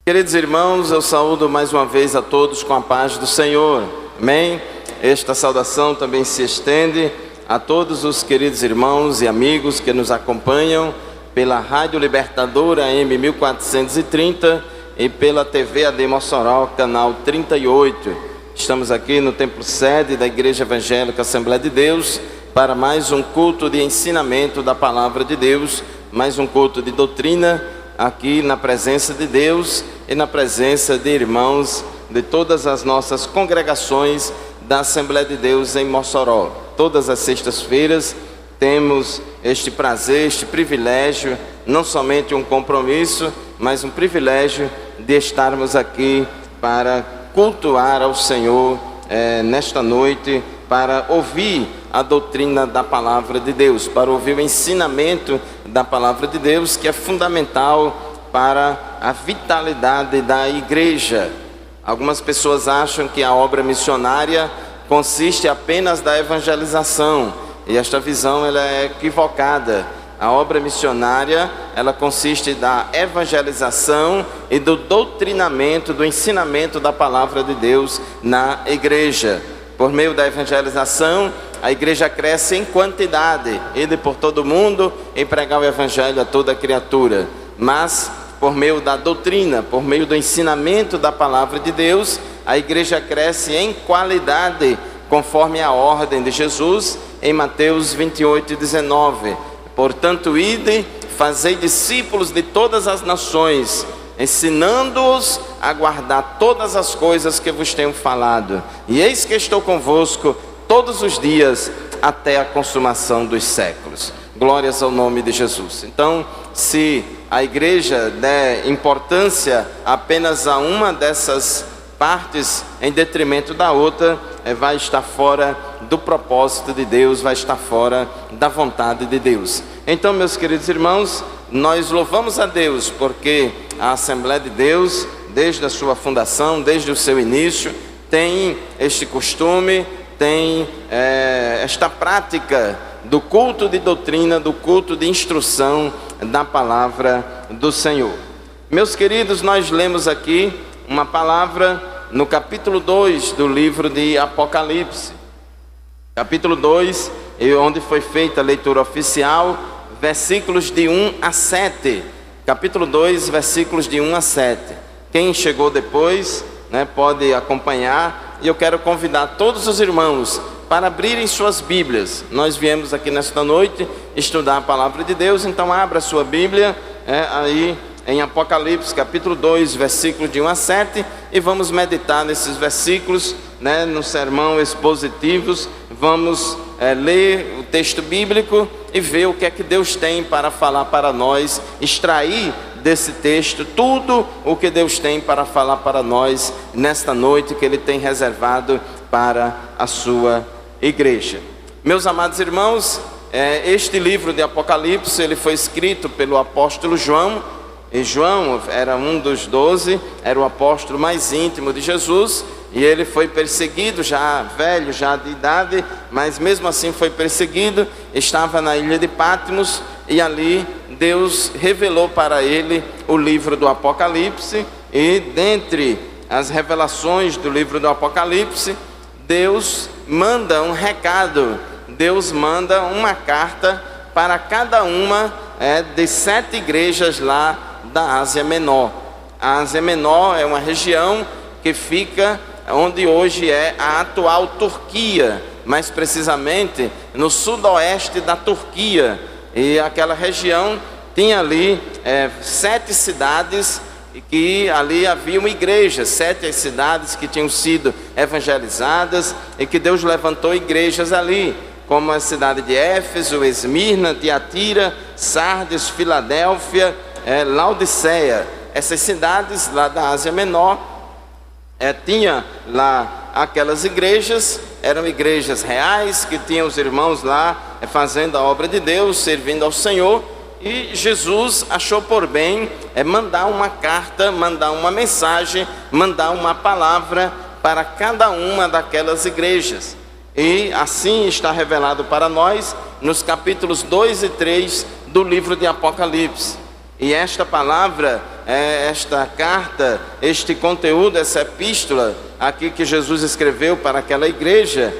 Queridos irmãos, eu saúdo mais uma vez a todos com a paz do Senhor, amém? Esta saudação também se estende a todos os queridos irmãos e amigos que nos acompanham pela Rádio Libertadora AM 1430 e pela TV AD Mossoró, canal 38. Estamos aqui no templo sede da Igreja Evangélica Assembleia de Deus para mais um culto de ensinamento da Palavra de Deus, mais um culto de doutrina, aqui na presença de Deus e na presença de irmãos de todas as nossas congregações da Assembleia de Deus em Mossoró. Todas as sextas-feiras temos este prazer, este privilégio, não somente um compromisso, mas um privilégio de estarmos aqui para cultuar ao Senhor nesta noite, para ouvir a doutrina da Palavra de Deus, para ouvir o ensinamento da Palavra de Deus, que é fundamental para a vitalidade da igreja. Algumas pessoas acham que a obra missionária consiste apenas da evangelização, e esta visão ela é equivocada. A obra missionária, ela consiste da evangelização e do doutrinamento, do ensinamento da Palavra de Deus na igreja. Por meio da evangelização, a igreja cresce em quantidade, ir por todo mundo e pregar o evangelho a toda criatura. Mas, por meio da doutrina, por meio do ensinamento da Palavra de Deus, a igreja cresce em qualidade, conforme a ordem de Jesus em Mateus 28:19. Portanto, ide, fazei discípulos de todas as nações, ensinando-os a guardar todas as coisas que vos tenho falado. E eis que estou convosco todos os dias até a consumação dos séculos. Glórias ao nome de Jesus. Então, se a igreja der importância apenas a uma dessas partes em detrimento da outra, vai estar fora do propósito de Deus, vai estar fora da vontade de Deus. Então, meus queridos irmãos, nós louvamos a Deus porque a Assembleia de Deus, desde a sua fundação, desde o seu início, tem este costume, tem esta prática do culto de doutrina, do culto de instrução da Palavra do Senhor. Meus queridos, nós lemos aqui uma palavra no capítulo 2 do livro de Apocalipse. Capítulo 2, onde foi feita a leitura oficial, versículos de 1 a 7. Capítulo 2, versículos de 1 a 7. Quem chegou depois, pode acompanhar. E eu quero convidar todos os irmãos para abrirem suas Bíblias. Nós viemos aqui nesta noite estudar a Palavra de Deus, então abra sua Bíblia aí em Apocalipse, capítulo 2, versículos de 1 a 7, e vamos meditar nesses versículos, no sermão expositivos. Vamos ler o texto bíblico e ver o que é que Deus tem para falar para nós, extrair desse texto tudo o que Deus tem para falar para nós nesta noite, que Ele tem reservado para a sua igreja. Meus amados irmãos, este livro de Apocalipse, ele foi escrito pelo apóstolo João, e João era um dos 12, era o apóstolo mais íntimo de Jesus, e ele foi perseguido, já velho, já de idade, mas mesmo assim foi perseguido. Estava na ilha de Patmos, e ali Deus revelou para ele o livro do Apocalipse. E dentre as revelações do livro do Apocalipse, Deus manda um recado, Deus manda uma carta para cada uma de 7 igrejas lá da Ásia Menor. A Ásia Menor é uma região que fica onde hoje é a atual Turquia, mais precisamente no sudoeste da Turquia. E aquela região tinha ali 7 cidades, e que ali haviam igrejas, 7 cidades que tinham sido evangelizadas, e que Deus levantou igrejas ali, como a cidade de Éfeso, Esmirna, Tiatira, Sardes, Filadélfia, Laodiceia. Essas cidades lá da Ásia Menor, tinha lá aquelas igrejas, eram igrejas reais, que tinham os irmãos lá fazendo a obra de Deus, servindo ao Senhor. E Jesus achou por bem mandar uma carta, mandar uma mensagem, mandar uma palavra para cada uma daquelas igrejas. E assim está revelado para nós nos capítulos 2 e 3 do livro de Apocalipse. E esta palavra, esta carta, este conteúdo, essa epístola aqui que Jesus escreveu para aquela igreja,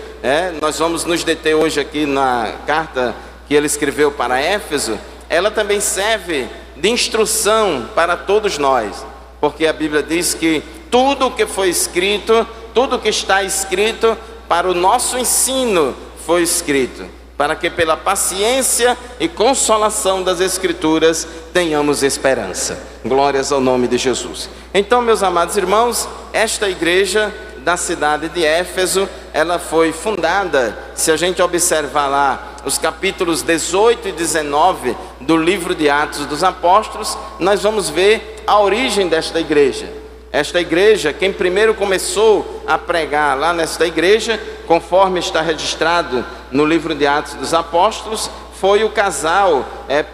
nós vamos nos deter hoje aqui na carta que ele escreveu para Éfeso. Ela também serve de instrução para todos nós, porque a Bíblia diz que tudo o que foi escrito, tudo o que está escrito para o nosso ensino foi escrito, para que pela paciência e consolação das Escrituras tenhamos esperança. Glórias ao nome de Jesus. Então, meus amados irmãos, esta igreja da cidade de Éfeso, ela foi fundada, se a gente observar lá os capítulos 18 e 19 do livro de Atos dos Apóstolos, nós vamos ver a origem desta igreja. Esta igreja, quem primeiro começou a pregar lá nesta igreja, conforme está registrado no livro de Atos dos Apóstolos, foi o casal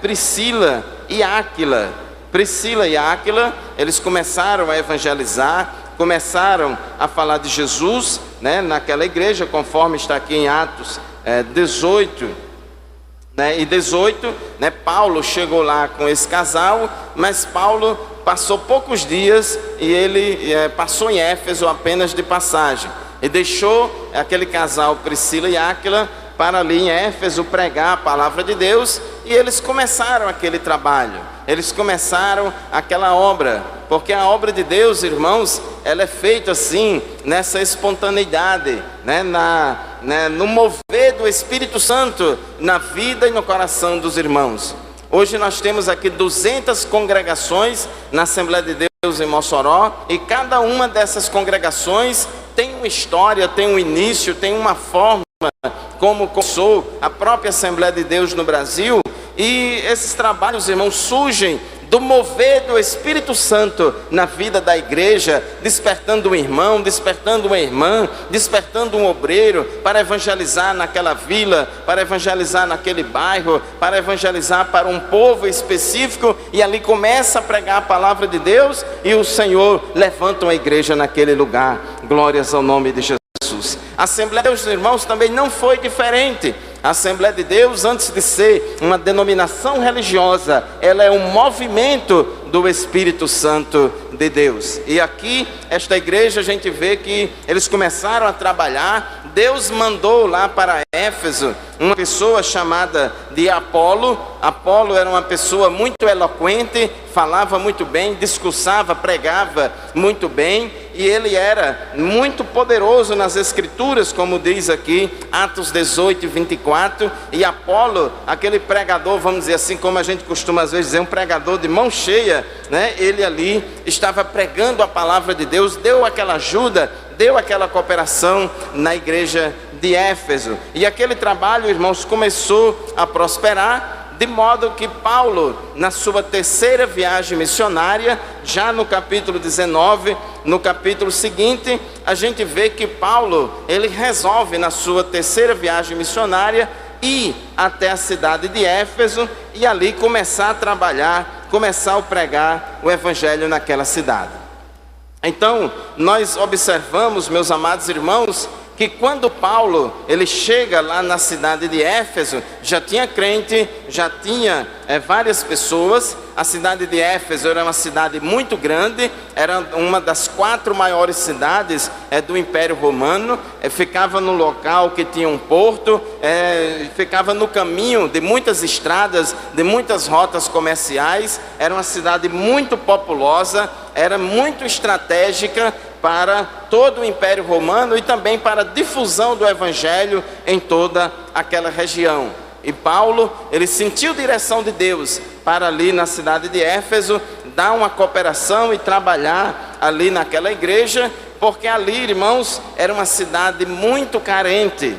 Priscila e Áquila. Priscila e Áquila, eles começaram a evangelizar, começaram a falar de Jesus, naquela igreja, conforme está aqui em Atos 18 e 18, Paulo chegou lá com esse casal, mas Paulo passou poucos dias e ele passou em Éfeso apenas de passagem, e deixou aquele casal Priscila e Áquila para ali em Éfeso pregar a palavra de Deus, e eles começaram aquele trabalho, eles começaram aquela obra, porque a obra de Deus, irmãos, ela é feita assim, nessa espontaneidade, no mover do Espírito Santo na vida e no coração dos irmãos. Hoje nós temos aqui 200 congregações na Assembleia de Deus em Mossoró, e cada uma dessas congregações tem uma história, tem um início, tem uma forma como começou a própria Assembleia de Deus no Brasil. E esses trabalhos, irmãos, surgem do mover do Espírito Santo na vida da igreja, despertando um irmão, despertando uma irmã, despertando um obreiro para evangelizar naquela vila, para evangelizar naquele bairro, para evangelizar para um povo específico, e ali começa a pregar a palavra de Deus, e o Senhor levanta uma igreja naquele lugar. Glórias ao nome de Jesus. A Assembleia de Deus, irmãos, também não foi diferente. A Assembleia de Deus, antes de ser uma denominação religiosa, ela é um movimento do Espírito Santo de Deus. E aqui, esta igreja, a gente vê que eles começaram a trabalhar. Deus mandou lá para Éfeso uma pessoa chamada de Apolo. Apolo era uma pessoa muito eloquente, falava muito bem, discursava, pregava muito bem, e ele era muito poderoso nas Escrituras, como diz aqui Atos 18 e 24. E Apolo, aquele pregador, vamos dizer assim, como a gente costuma às vezes dizer, um pregador de mão cheia, ele ali estava pregando a palavra de Deus, deu aquela ajuda, deu aquela cooperação na igreja de Éfeso. E aquele trabalho, irmãos, começou a prosperar, de modo que Paulo, na sua terceira viagem missionária, já no capítulo 19, no capítulo seguinte, a gente vê que Paulo, ele resolve na sua terceira viagem missionária ir até a cidade de Éfeso e ali começar a trabalhar, começar a pregar o evangelho naquela cidade. Então, nós observamos, meus amados irmãos, que quando Paulo ele chega lá na cidade de Éfeso, já tinha crente, já tinha várias pessoas. A cidade de Éfeso era uma cidade muito grande, era uma das 4 maiores cidades do Império Romano, ficava no local que tinha um porto, ficava no caminho de muitas estradas, de muitas rotas comerciais, era uma cidade muito populosa, era muito estratégica para todo o Império Romano e também para a difusão do Evangelho em toda aquela região. E Paulo, ele sentiu direção de Deus para ali na cidade de Éfeso, dar uma cooperação e trabalhar ali naquela igreja, porque ali, irmãos, era uma cidade muito carente,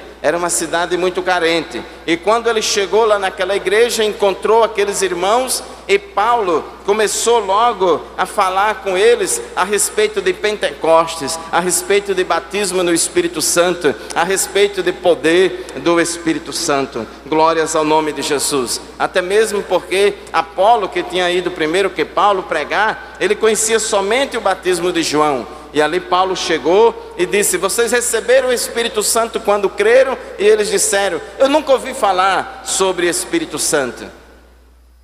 e quando ele chegou lá naquela igreja, encontrou aqueles irmãos, e Paulo começou logo a falar com eles a respeito de Pentecostes, a respeito de batismo no Espírito Santo, a respeito de poder do Espírito Santo. Glórias ao nome de Jesus. Até mesmo porque Apolo, que tinha ido primeiro que Paulo pregar, ele conhecia somente o batismo de João. E ali Paulo chegou e disse: vocês receberam o Espírito Santo quando creram? E eles disseram: eu nunca ouvi falar sobre Espírito Santo.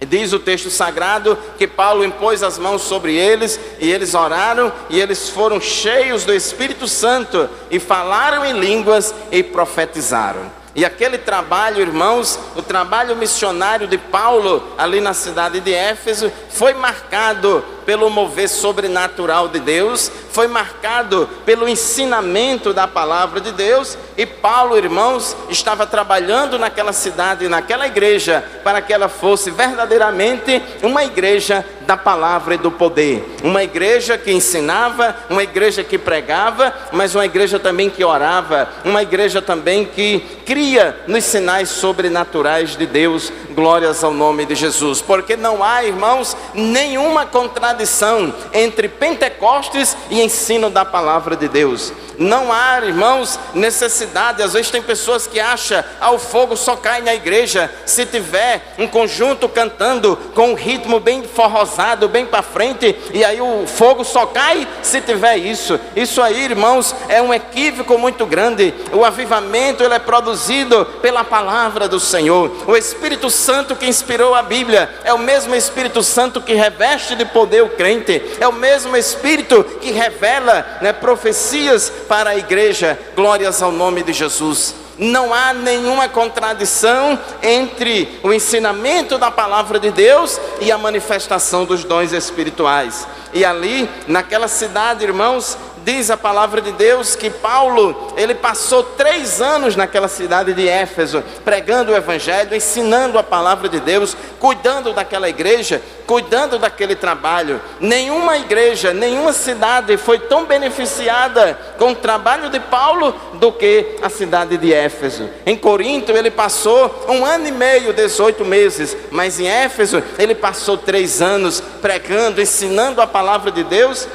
Diz o texto sagrado que Paulo impôs as mãos sobre eles, e eles oraram, e eles foram cheios do Espírito Santo, e falaram em línguas e profetizaram. E aquele trabalho, irmãos, o trabalho missionário de Paulo ali na cidade de Éfeso, foi marcado pelo mover sobrenatural de Deus, foi marcado pelo ensinamento da palavra de Deus. E Paulo, irmãos, estava trabalhando naquela cidade, naquela igreja, para que ela fosse verdadeiramente uma igreja da palavra e do poder, uma igreja que ensinava, uma igreja que pregava, mas uma igreja também que orava, uma igreja também que cria nos sinais sobrenaturais de Deus. Glórias ao nome de Jesus, porque não há, irmãos, nenhuma contradição entre Pentecostes e ensino da palavra de Deus. Não há, irmãos, necessidade. Às vezes tem pessoas que acham, o fogo só cai na igreja se tiver um conjunto cantando com um ritmo bem forrosado, bem para frente, e aí o fogo só cai se tiver isso. Isso aí, irmãos, é um equívoco muito grande. O avivamento, ele é produzido pela palavra do Senhor. O Espírito Santo que inspirou a Bíblia é o mesmo Espírito Santo que reveste de poder o crente, é o mesmo Espírito que revela, profecias para a igreja. Glórias ao nome de Jesus. Não há nenhuma contradição entre o ensinamento da palavra de Deus e a manifestação dos dons espirituais. E ali, naquela cidade, irmãos, diz a palavra de Deus que Paulo, ele passou 3 anos naquela cidade de Éfeso, pregando o evangelho, ensinando a palavra de Deus, cuidando daquela igreja, cuidando daquele trabalho. Nenhuma igreja, nenhuma cidade foi tão beneficiada com o trabalho de Paulo do que a cidade de Éfeso. Em Corinto ele passou 1 ano e meio, 18 meses, mas em Éfeso ele passou 3 anos pregando, ensinando a palavra de Deus.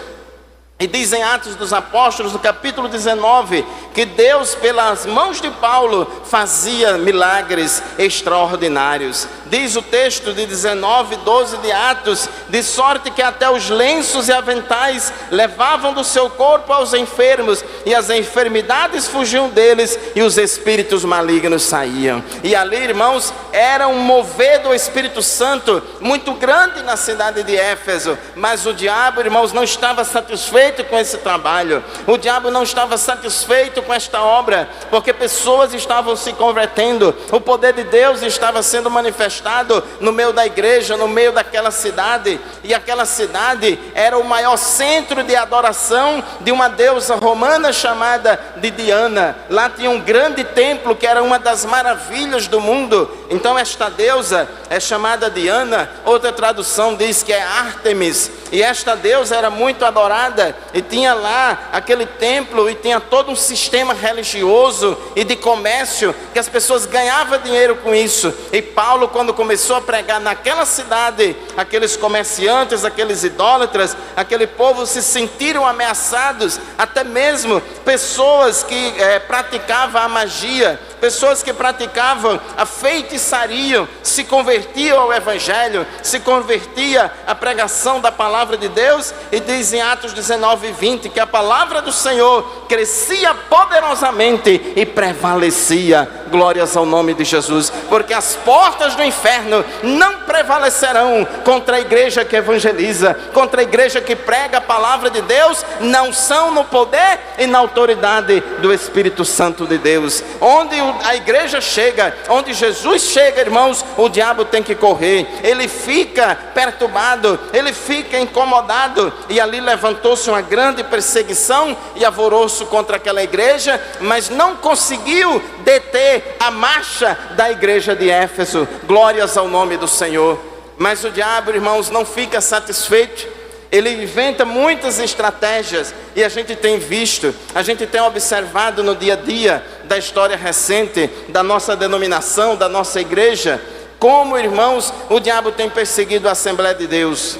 E diz em Atos dos Apóstolos, no capítulo 19, que Deus, pelas mãos de Paulo, fazia milagres extraordinários. Diz o texto de 19:12 de Atos, de sorte que até os lenços e aventais levavam do seu corpo aos enfermos, e as enfermidades fugiam deles, e os espíritos malignos saíam. E ali, irmãos, era um mover do Espírito Santo muito grande na cidade de Éfeso. Mas o diabo, irmãos, não estava satisfeito com esse trabalho. O diabo não estava satisfeito com esta obra, porque pessoas estavam se convertendo, o poder de Deus estava sendo manifestado no meio da igreja, no meio daquela cidade. E aquela cidade era o maior centro de adoração de uma deusa romana chamada de Diana. Lá tinha um grande templo que era uma das maravilhas do mundo. Então esta deusa é chamada Diana. Outra tradução diz que é Ártemis, e esta deusa era muito adorada, e tinha lá aquele templo, e tinha todo um sistema religioso e de comércio, que as pessoas ganhavam dinheiro com isso. E Paulo, quando começou a pregar naquela cidade, aqueles comerciantes, aqueles idólatras, aquele povo se sentiram ameaçados. Até mesmo pessoas que praticavam a magia, pessoas que praticavam a feitiçaria, se convertiam ao evangelho, se convertia à pregação da palavra de Deus. E diz em Atos 19:20 que a palavra do Senhor crescia poderosamente e prevalecia. Glórias ao nome de Jesus, porque as portas do inferno não prevalecerão contra a igreja que evangeliza, contra a igreja que prega a palavra de Deus. Não são no poder e na autoridade do Espírito Santo de Deus. Onde a igreja chega, onde Jesus chega, irmãos, o diabo tem que correr. Ele fica perturbado, ele fica incomodado. E ali levantou-se uma grande perseguição e alvoroço contra aquela igreja, mas não conseguiu deter a marcha da igreja de Éfeso. Glórias ao nome do Senhor. Mas o diabo, irmãos, não fica satisfeito. Ele inventa muitas estratégias, e a gente tem visto, a gente tem observado no dia a dia da história recente da nossa denominação, da nossa igreja, como, irmãos, o diabo tem perseguido a Assembleia de Deus.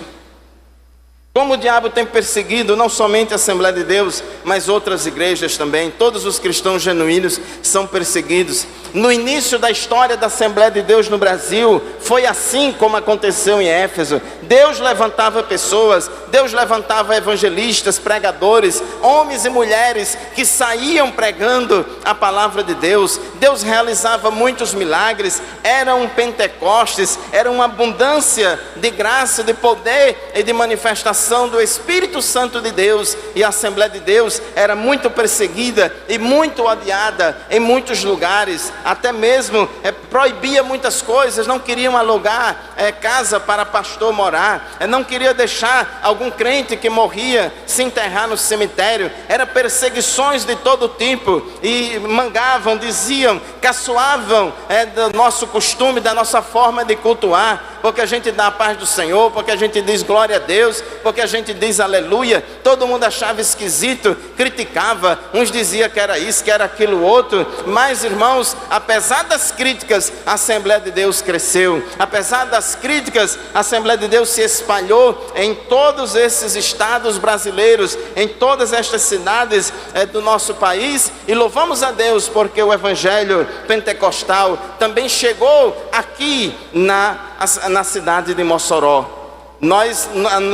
Como o diabo tem perseguido não somente a Assembleia de Deus, mas outras igrejas também. Todos os cristãos genuínos são perseguidos. No início da história da Assembleia de Deus no Brasil, foi assim como aconteceu em Éfeso. Deus levantava pessoas, Deus levantava evangelistas, pregadores, homens e mulheres que saíam pregando a palavra de Deus. Deus realizava muitos milagres, era um Pentecostes, era uma abundância de graça, de poder e de manifestação do Espírito Santo de Deus. E a Assembleia de Deus era muito perseguida e muito odiada em muitos lugares, até mesmo proibia muitas coisas, não queriam alugar casa para pastor morar, não queria deixar algum crente que morria se enterrar no cemitério, era perseguições de todo tipo, e mangavam, diziam, caçoavam do nosso costume, da nossa forma de cultuar, porque a gente dá a paz do Senhor, porque a gente diz glória a Deus, porque a gente diz aleluia. Todo mundo achava esquisito, criticava, uns diziam que era isso, que era aquilo outro. Mas, irmãos, apesar das críticas, a Assembleia de Deus cresceu. Apesar das críticas, a Assembleia de Deus se espalhou em todos esses estados brasileiros, em todas estas cidades do nosso país. E louvamos a Deus porque o Evangelho pentecostal também chegou aqui na cidade de Mossoró. Nós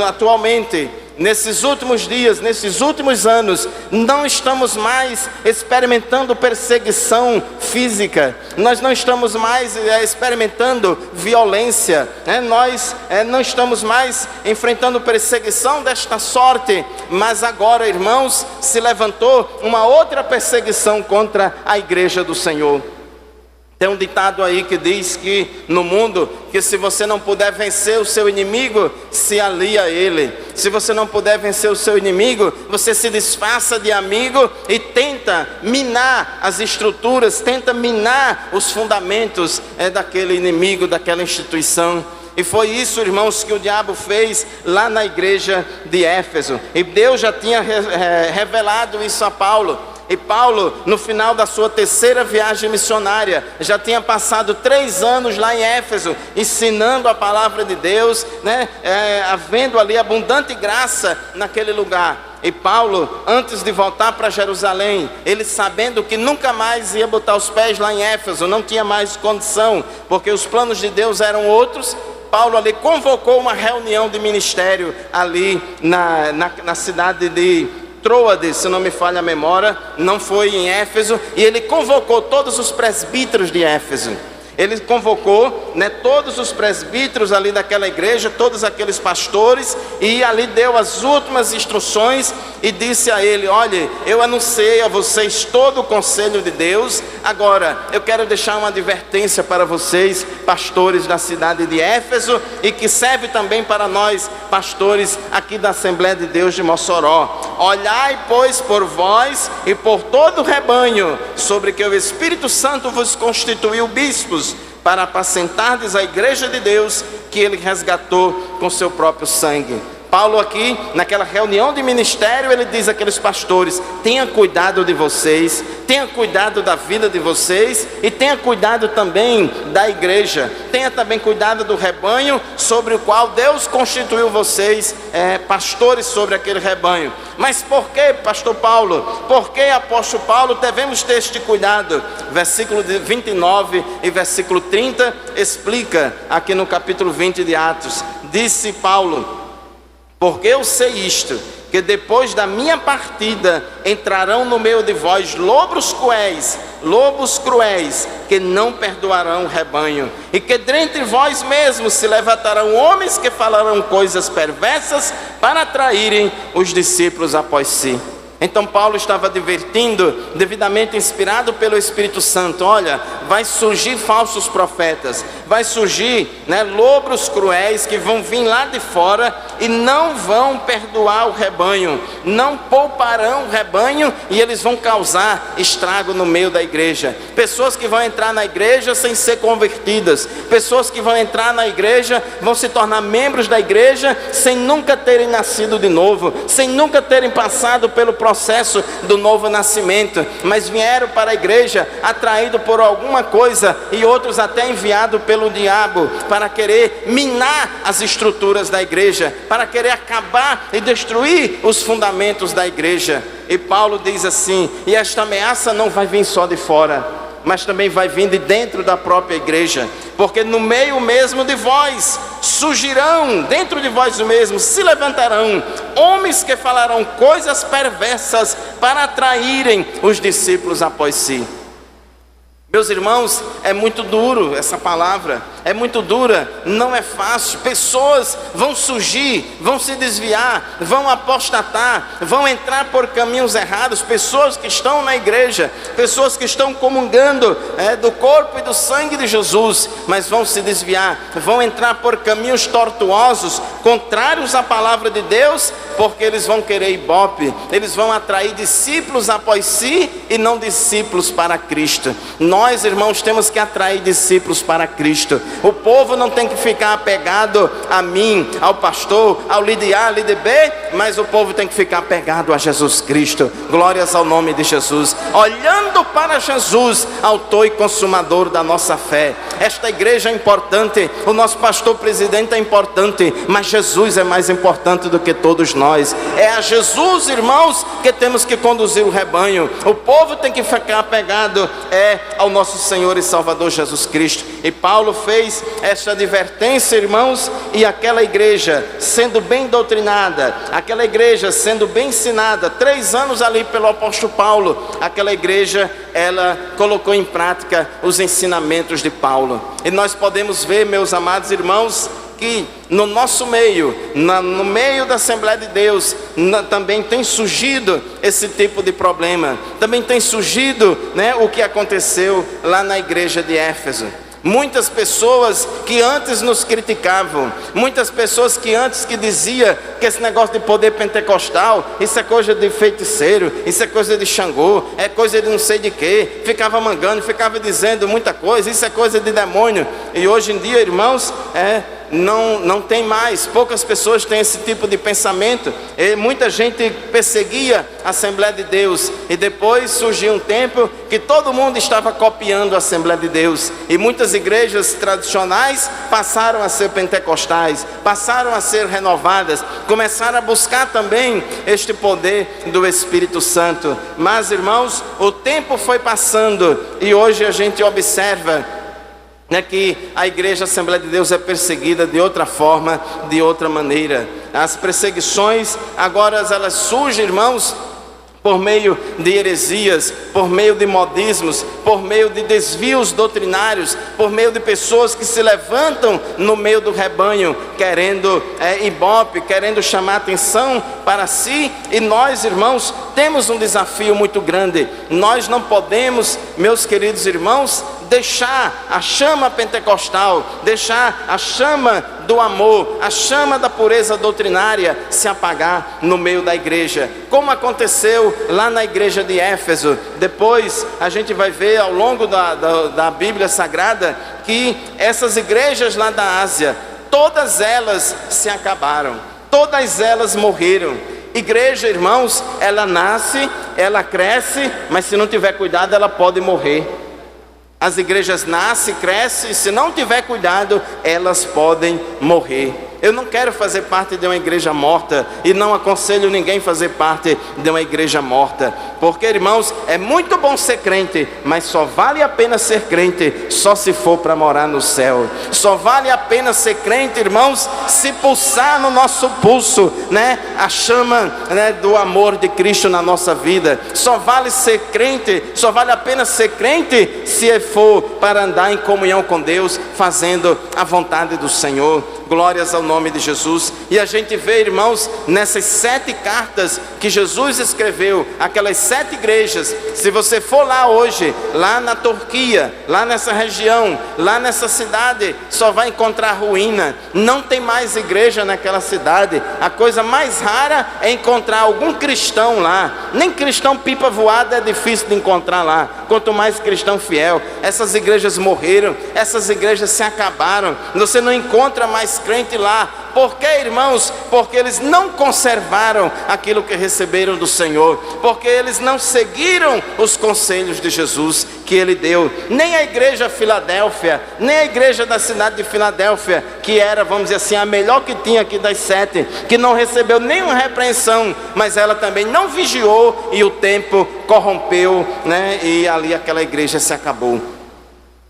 atualmente, nesses últimos dias, nesses últimos anos, não estamos mais experimentando perseguição física, nós não estamos mais experimentando violência, nós não estamos mais enfrentando perseguição desta sorte, mas agora, irmãos, se levantou uma outra perseguição contra a igreja do Senhor. Tem um ditado aí que diz que no mundo, que se você não puder vencer o seu inimigo, se alia a ele. Se você não puder vencer o seu inimigo, você se disfarça de amigo e tenta minar as estruturas, tenta minar os fundamentos daquele inimigo, daquela instituição. E foi isso, irmãos, que o diabo fez lá na igreja de Éfeso. E Deus já tinha revelado isso a Paulo. E Paulo, no final da sua terceira viagem missionária, já tinha passado 3 anos lá em Éfeso, ensinando a palavra de Deus, havendo ali abundante graça naquele lugar. E Paulo, antes de voltar para Jerusalém, ele sabendo que nunca mais ia botar os pés lá em Éfeso, não tinha mais condição, porque os planos de Deus eram outros. Paulo ali convocou uma reunião de ministério ali na cidade de Troade, se não me falha a memória, não foi em Éfeso, e ele convocou todos os presbíteros de Éfeso. Ele convocou todos os presbíteros ali daquela igreja, todos aqueles pastores, e ali deu as últimas instruções e disse a ele: olha, eu anunciei a vocês todo o conselho de Deus, agora eu quero deixar uma advertência para vocês, pastores da cidade de Éfeso, e que serve também para nós, pastores aqui da Assembleia de Deus de Mossoró. Olhai, pois, por vós e por todo o rebanho, sobre que o Espírito Santo vos constituiu bispos, para apacentardes a igreja de Deus, que ele resgatou com seu próprio sangue. Paulo aqui, naquela reunião de ministério, ele diz àqueles pastores: tenha cuidado de vocês, tenha cuidado da vida de vocês, e tenha cuidado também da igreja, tenha também cuidado do rebanho, sobre o qual Deus constituiu vocês pastores sobre aquele rebanho. Mas por que, pastor Paulo? Por que, apóstolo Paulo, devemos ter este cuidado? Versículo 29 e versículo 30 explica aqui no capítulo 20 de Atos. Disse Paulo: porque eu sei isto, que depois da minha partida entrarão no meio de vós lobos cruéis, que não perdoarão o rebanho, e que dentre vós mesmos se levantarão homens que falarão coisas perversas para atraírem os discípulos após si. Então Paulo estava advertindo, devidamente inspirado pelo Espírito Santo: olha, vai surgir falsos profetas, vai surgir lobos cruéis que vão vir lá de fora e não vão perdoar o rebanho, não pouparão o rebanho, e eles vão causar estrago no meio da igreja. Pessoas que vão entrar na igreja sem ser convertidas, pessoas que vão entrar na igreja, vão se tornar membros da igreja sem nunca terem nascido de novo, sem nunca terem passado pelo processo do novo nascimento, mas vieram para a igreja atraídos por alguma coisa, e outros até enviados pelo diabo para querer minar as estruturas da igreja, para querer acabar e destruir os fundamentos da igreja. E Paulo diz assim: e esta ameaça não vai vir só de fora, mas também vai vir de dentro da própria igreja, porque no meio mesmo de vós surgirão, dentro de vós mesmos se levantarão homens que falarão coisas perversas para atraírem os discípulos após si. Meus irmãos, é muito duro essa palavra, é muito dura, não é fácil. Pessoas vão surgir, vão se desviar, vão apostatar, vão entrar por caminhos errados. Pessoas que estão na igreja, pessoas que estão comungando do corpo e do sangue de Jesus, mas vão se desviar, vão entrar por caminhos tortuosos, contrários à palavra de Deus, porque eles vão querer ibope, eles vão atrair discípulos após si e não discípulos para Cristo. Nós, irmãos, temos que atrair discípulos para Cristo. O povo não tem que ficar apegado a mim, ao pastor, ao líder A, líder B, mas o povo tem que ficar apegado a Jesus Cristo. Glórias ao nome de Jesus, olhando para Jesus, autor e consumador da nossa fé. Esta igreja é importante, o nosso pastor presidente é importante, mas Jesus é mais importante do que todos nós. É a Jesus, irmãos, que temos que conduzir o rebanho. O povo tem que ficar apegado ao nosso Senhor e Salvador Jesus Cristo. E Paulo fez esta advertência, irmãos, e aquela igreja sendo bem doutrinada, aquela igreja sendo bem ensinada, 3 anos ali pelo apóstolo Paulo, aquela igreja, ela colocou em prática os ensinamentos de Paulo. E nós podemos ver, meus amados irmãos, que no nosso meio, no meio da Assembleia de Deus, também tem surgido esse tipo de problema. Também tem surgido, o que aconteceu lá na igreja de Éfeso. Muitas pessoas que antes nos criticavam, muitas pessoas que antes diziam que esse negócio de poder pentecostal, isso é coisa de feiticeiro, isso é coisa de Xangô, é coisa de não sei de quê, ficava mangando, ficava dizendo muita coisa, isso é coisa de demônio. E hoje em dia, irmãos, não tem mais, poucas pessoas têm esse tipo de pensamento. E muita gente perseguia a Assembleia de Deus, e depois surgiu um tempo que todo mundo estava copiando a Assembleia de Deus, e muitas igrejas tradicionais passaram a ser pentecostais, passaram a ser renovadas, começaram a buscar também este poder do Espírito Santo. Mas, irmãos, o tempo foi passando, e hoje a gente observa que a igreja Assembleia de Deus é perseguida de outra forma, de outra maneira. As perseguições agora elas surgem, irmãos, por meio de heresias, por meio de modismos, por meio de desvios doutrinários, por meio de pessoas que se levantam no meio do rebanho, querendo ibope, querendo chamar atenção para si. E nós, irmãos, temos um desafio muito grande. Nós não podemos, meus queridos irmãos, deixar a chama pentecostal, deixar a chama do amor, a chama da pureza doutrinária se apagar no meio da igreja, como aconteceu lá na igreja de Éfeso. Depois a gente vai ver ao longo da Bíblia Sagrada que essas igrejas lá da Ásia, todas elas se acabaram, todas elas morreram. Igreja, irmãos, ela nasce, ela cresce, mas se não tiver cuidado ela pode morrer. As igrejas nascem, crescem, e se não tiver cuidado, elas podem morrer. Eu não quero fazer parte de uma igreja morta, e não aconselho ninguém a fazer parte de uma igreja morta, porque, irmãos, é muito bom ser crente, mas só vale a pena ser crente só se for para morar no céu. Só vale a pena ser crente, irmãos, se pulsar no nosso pulso, a chama, do amor de Cristo na nossa vida. Só vale ser crente, só vale a pena ser crente se for para andar em comunhão com Deus, fazendo a vontade do Senhor. Glórias ao nome de Jesus. E a gente vê, irmãos, nessas 7 cartas que Jesus escreveu, aquelas 7 igrejas. Se você for lá hoje, lá na Turquia, lá nessa região, lá nessa cidade, só vai encontrar ruína. Não tem mais igreja naquela cidade. A coisa mais rara é encontrar algum cristão lá. Nem cristão pipa voada é difícil de encontrar lá, quanto mais cristão fiel. Essas igrejas morreram, essas igrejas se acabaram. Você não encontra mais crente lá. Por quê, irmãos? Porque eles não conservaram aquilo que receberam do Senhor, porque eles não seguiram os conselhos de Jesus que Ele deu. Nem a igreja Filadélfia, nem a igreja da cidade de Filadélfia, que era, vamos dizer assim, a melhor que tinha aqui das 7, que não recebeu nenhuma repreensão, mas ela também não vigiou, e o tempo corrompeu, e ali aquela igreja se acabou.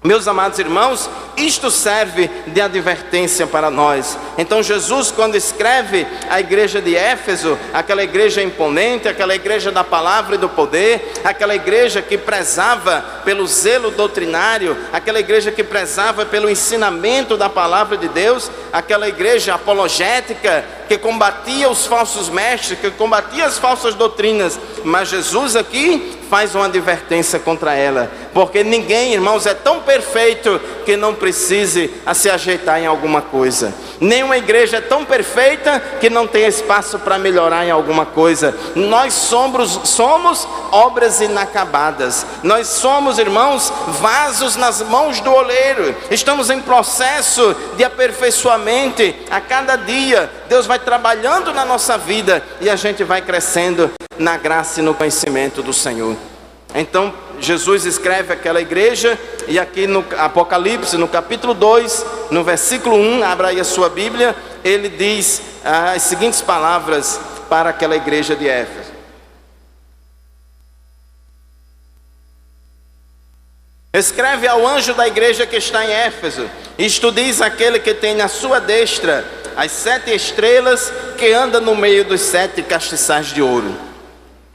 Meus amados irmãos, isto serve de advertência para nós. Então Jesus, quando escreve a igreja de Éfeso, aquela igreja imponente, aquela igreja da palavra e do poder, aquela igreja que prezava pelo zelo doutrinário, aquela igreja que prezava pelo ensinamento da palavra de Deus, aquela igreja apologética que combatia os falsos mestres, que combatia as falsas doutrinas, mas Jesus aqui faz uma advertência contra ela, porque ninguém, irmãos, é tão perfeito que não precise se ajeitar em alguma coisa. Nenhuma igreja é tão perfeita que não tenha espaço para melhorar em alguma coisa. Nós somos obras inacabadas. Nós somos, irmãos, vasos nas mãos do oleiro. Estamos em processo de aperfeiçoamento. A cada dia Deus vai trabalhando na nossa vida e a gente vai crescendo na graça e no conhecimento do Senhor. Então Jesus escreve aquela igreja, e aqui no Apocalipse, no capítulo 2, no versículo 1, abra aí a sua Bíblia, ele diz as seguintes palavras para aquela igreja de Éfeso. Escreve ao anjo da igreja que está em Éfeso: isto diz aquele que tem na sua destra as 7 estrelas, que anda no meio dos 7 castiçais de ouro.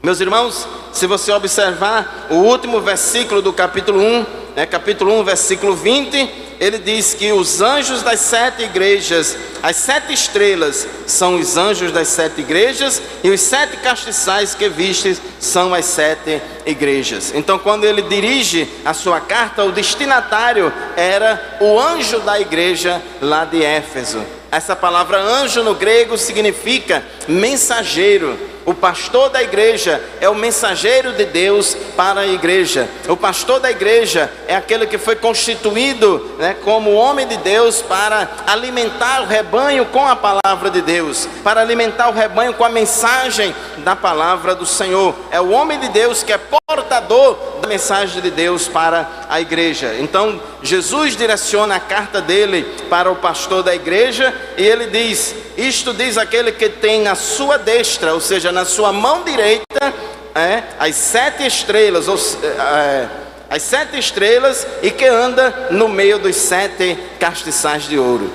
Meus irmãos, se você observar o último versículo do capítulo 1, capítulo 1, versículo 20, ele diz que os anjos das 7 igrejas, as 7 estrelas são os anjos das 7 igrejas, e os 7 castiçais que vistes são as 7 igrejas. Então, quando ele dirige a sua carta, o destinatário era o anjo da igreja lá de Éfeso. Essa palavra anjo no grego significa mensageiro. O pastor da igreja é o mensageiro de Deus para a igreja. O pastor da igreja é aquele que foi constituído, como homem de Deus para alimentar o rebanho com a palavra de Deus, para alimentar o rebanho com a mensagem da palavra do Senhor. É o homem de Deus que é portador da mensagem de Deus para a igreja. Então Jesus direciona a carta dele para o pastor da igreja, e ele diz: isto diz aquele que tem na sua destra, ou seja, na sua mão direita, as 7 estrelas, as 7 estrelas, e que anda no meio dos 7 castiçais de ouro.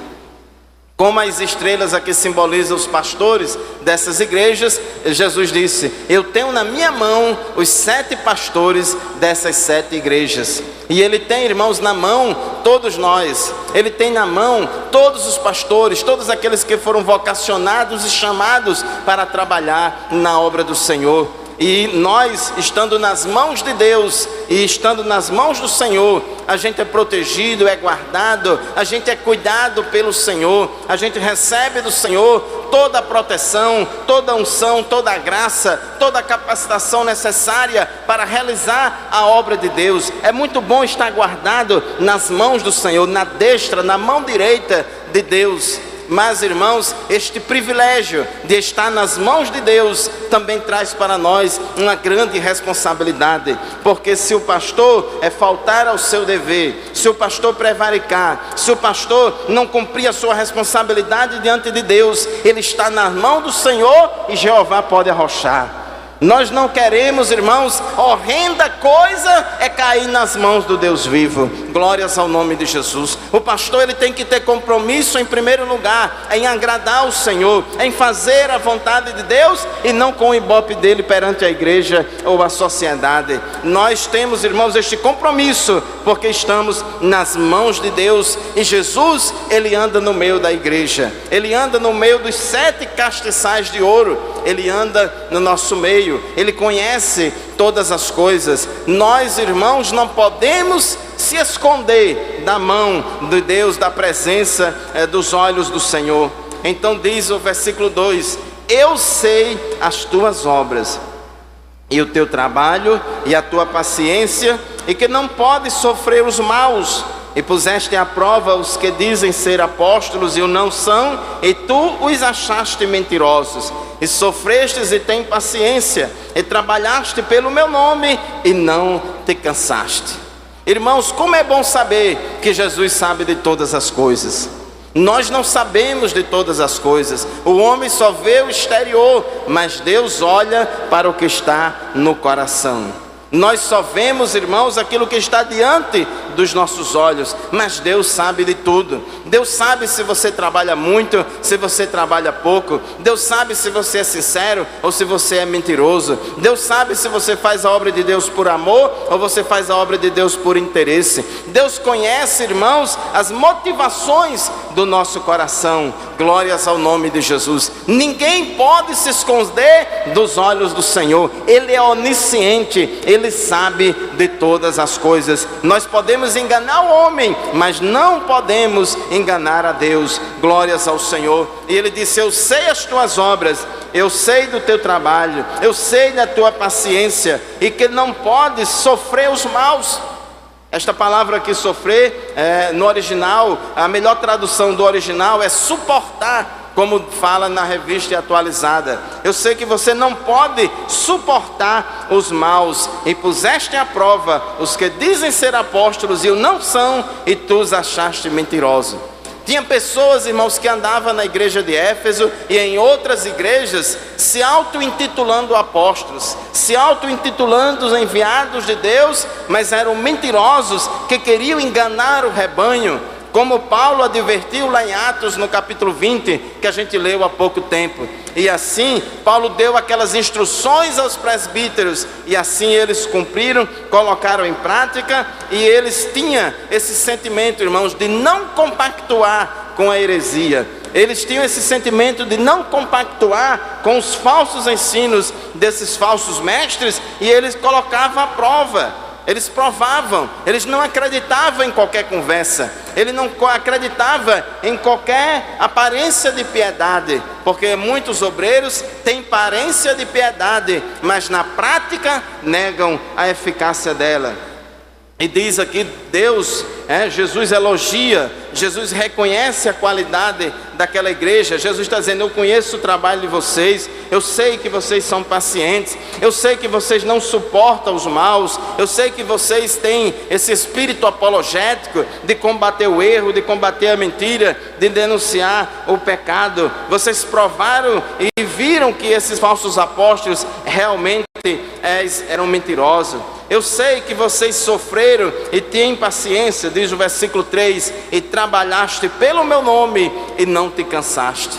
Como as estrelas aqui simbolizam os pastores dessas igrejas, Jesus disse: eu tenho na minha mão os 7 pastores dessas 7 igrejas. E ele tem, irmãos, na mão todos nós. Ele tem na mão todos os pastores, todos aqueles que foram vocacionados e chamados para trabalhar na obra do Senhor. E nós, estando nas mãos de Deus e estando nas mãos do Senhor, a gente é protegido, é guardado, a gente é cuidado pelo Senhor, a gente recebe do Senhor toda a proteção, toda a unção, toda a graça, toda a capacitação necessária para realizar a obra de Deus. É muito bom estar guardado nas mãos do Senhor, na destra, na mão direita de Deus. Mas, irmãos, este privilégio de estar nas mãos de Deus também traz para nós uma grande responsabilidade, porque se o pastor faltar ao seu dever, se o pastor prevaricar, se o pastor não cumprir a sua responsabilidade diante de Deus, ele está na mão do Senhor e Jeová pode arrochar. Nós não queremos, irmãos, horrenda coisa é cair nas mãos do Deus vivo. Glórias ao nome de Jesus. O pastor, ele tem que ter compromisso em primeiro lugar em agradar o Senhor, em fazer a vontade de Deus e não com o ibope dele perante a igreja ou a sociedade. Nós temos, irmãos, este compromisso porque estamos nas mãos de Deus, e Jesus, ele anda no meio da igreja. Ele anda no meio dos 7 castiçais de ouro. Ele anda no nosso meio. Ele conhece todas as coisas. Nós, irmãos, não podemos se esconder da mão de Deus, da presença dos olhos do Senhor. Então diz o versículo 2: eu sei as tuas obras, e o teu trabalho, e a tua paciência, e que não podes sofrer os maus, e puseste à prova os que dizem ser apóstolos e o não são, e tu os achaste mentirosos, e sofrestes e tem paciência, e trabalhaste pelo meu nome e não te cansaste. Irmãos, como é bom saber que Jesus sabe de todas as coisas. Nós não sabemos de todas as coisas. O homem só vê o exterior, mas Deus olha para o que está no coração. Nós só vemos, irmãos, aquilo que está diante dos nossos olhos, mas Deus sabe de tudo. Deus sabe se você trabalha muito, se você trabalha pouco. Deus sabe se você é sincero ou se você é mentiroso. Deus sabe se você faz a obra de Deus por amor ou você faz a obra de Deus por interesse. Deus conhece, irmãos, as motivações do nosso coração. Glórias ao nome de Jesus. Ninguém pode se esconder dos olhos do Senhor. Ele é onisciente, Ele sabe de todas as coisas. Nós podemos enganar o homem, mas não podemos enganar a Deus. Glórias ao Senhor. E Ele disse: eu sei as tuas obras, eu sei do teu trabalho, eu sei da tua paciência, e que não podes sofrer os maus. Esta palavra aqui, sofrer, no original, a melhor tradução do original é suportar, como fala na Revista Atualizada. Eu sei que você não pode suportar os maus, e puseste à prova os que dizem ser apóstolos e o não são, e tu os achaste mentirosos. Tinha pessoas, irmãos, que andavam na igreja de Éfeso e em outras igrejas se auto-intitulando apóstolos, se auto-intitulando os enviados de Deus, mas eram mentirosos que queriam enganar o rebanho, como Paulo advertiu lá em Atos, no capítulo 20, que a gente leu há pouco tempo. E assim, Paulo deu aquelas instruções aos presbíteros, e assim eles cumpriram, colocaram em prática, e eles tinham esse sentimento, irmãos, de não compactuar com a heresia. Eles tinham esse sentimento de não compactuar com os falsos ensinos desses falsos mestres, e eles colocavam à prova. Eles provavam, eles não acreditavam em qualquer conversa, eles não acreditavam em qualquer aparência de piedade, porque muitos obreiros têm aparência de piedade, mas na prática negam a eficácia dela. E diz aqui, Deus, Jesus elogia, Jesus reconhece a qualidade daquela igreja. Jesus está dizendo: eu conheço o trabalho de vocês, eu sei que vocês são pacientes, eu sei que vocês não suportam os maus, eu sei que vocês têm esse espírito apologético de combater o erro, de combater a mentira, de denunciar o pecado. Vocês provaram e viram que esses falsos apóstolos realmente eram mentirosos. Eu sei que vocês sofreram e têm paciência, diz o versículo 3, e trabalhaste pelo meu nome e não te cansaste.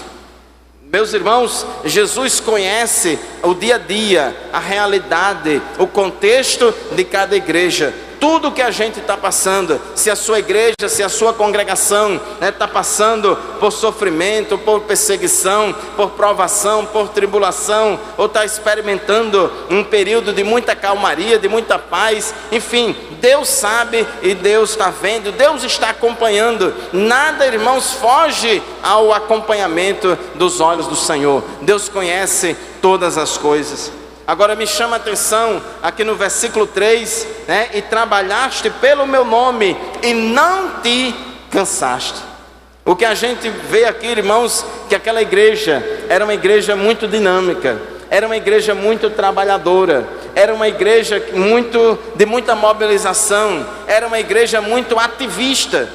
Meus irmãos, Jesus conhece o dia a dia, a realidade, o contexto de cada igreja. Tudo que a gente está passando, se a sua igreja, se a sua congregação está passando por sofrimento, por perseguição, por provação, por tribulação, ou está experimentando um período de muita calmaria, de muita paz, enfim, Deus sabe e Deus está vendo, Deus está acompanhando. Nada, irmãos, foge ao acompanhamento dos olhos do Senhor. Deus conhece todas as coisas. Agora me chama a atenção aqui no versículo 3, e trabalhaste pelo meu nome e não te cansaste. O que a gente vê aqui, irmãos, que aquela igreja era uma igreja muito dinâmica, era uma igreja muito trabalhadora, era uma igreja de muita mobilização, era uma igreja muito ativista.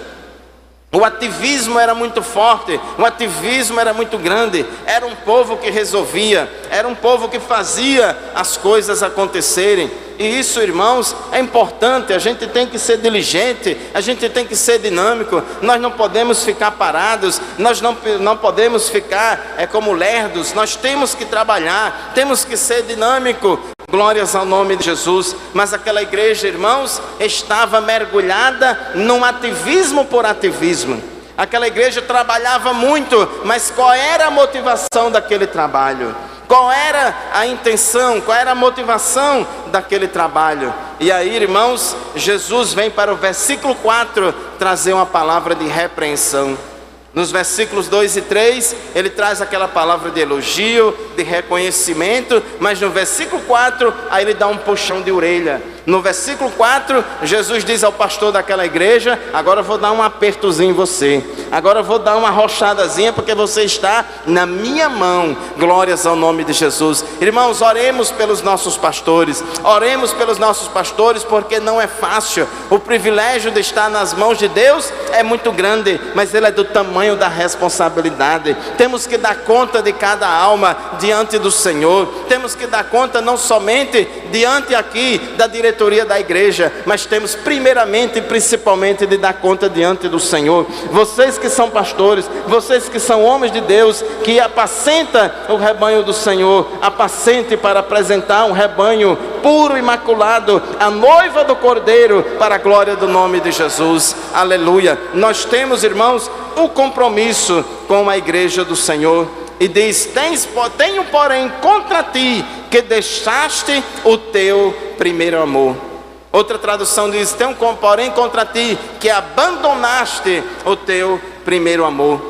O ativismo era muito forte, o ativismo era muito grande, era um povo que resolvia, era um povo que fazia as coisas acontecerem. E isso, irmãos, é importante. A gente tem que ser diligente, a gente tem que ser dinâmico. Nós não podemos ficar parados, nós não podemos ficar como lerdos. Nós temos que trabalhar, temos que ser dinâmico. Glórias ao nome de Jesus. Mas aquela igreja, irmãos, estava mergulhada num ativismo por ativismo. Aquela igreja trabalhava muito, mas qual era a motivação daquele trabalho? Qual era a intenção, qual era a motivação daquele trabalho? E aí, irmãos, Jesus vem para o versículo 4 trazer uma palavra de repreensão. Nos versículos 2 e 3, ele traz aquela palavra de elogio, de reconhecimento, mas no versículo 4, aí ele dá um puxão de orelha. No versículo 4, Jesus diz ao pastor daquela igreja: agora eu vou dar um apertozinho em você, agora eu vou dar uma arrochadazinha, porque você está na minha mão. Glórias ao nome de Jesus. Irmãos, oremos pelos nossos pastores, porque não é fácil. O privilégio de estar nas mãos de Deus é muito grande, mas ele é do tamanho da responsabilidade. Temos que dar conta de cada alma diante do Senhor, temos que dar conta não somente diante aqui da diretoria da igreja, mas temos primeiramente e principalmente de dar conta diante do Senhor. Vocês que são pastores, vocês que são homens de Deus, que apacenta o rebanho do Senhor, apacente para apresentar um rebanho puro, imaculado, a noiva do Cordeiro, para a glória do nome de Jesus. Aleluia. Nós temos, irmãos, o compromisso com a igreja do Senhor. E diz: tenho porém contra ti que deixaste o teu primeiro amor. Outra tradução diz: tenho porém contra ti que abandonaste o teu primeiro amor.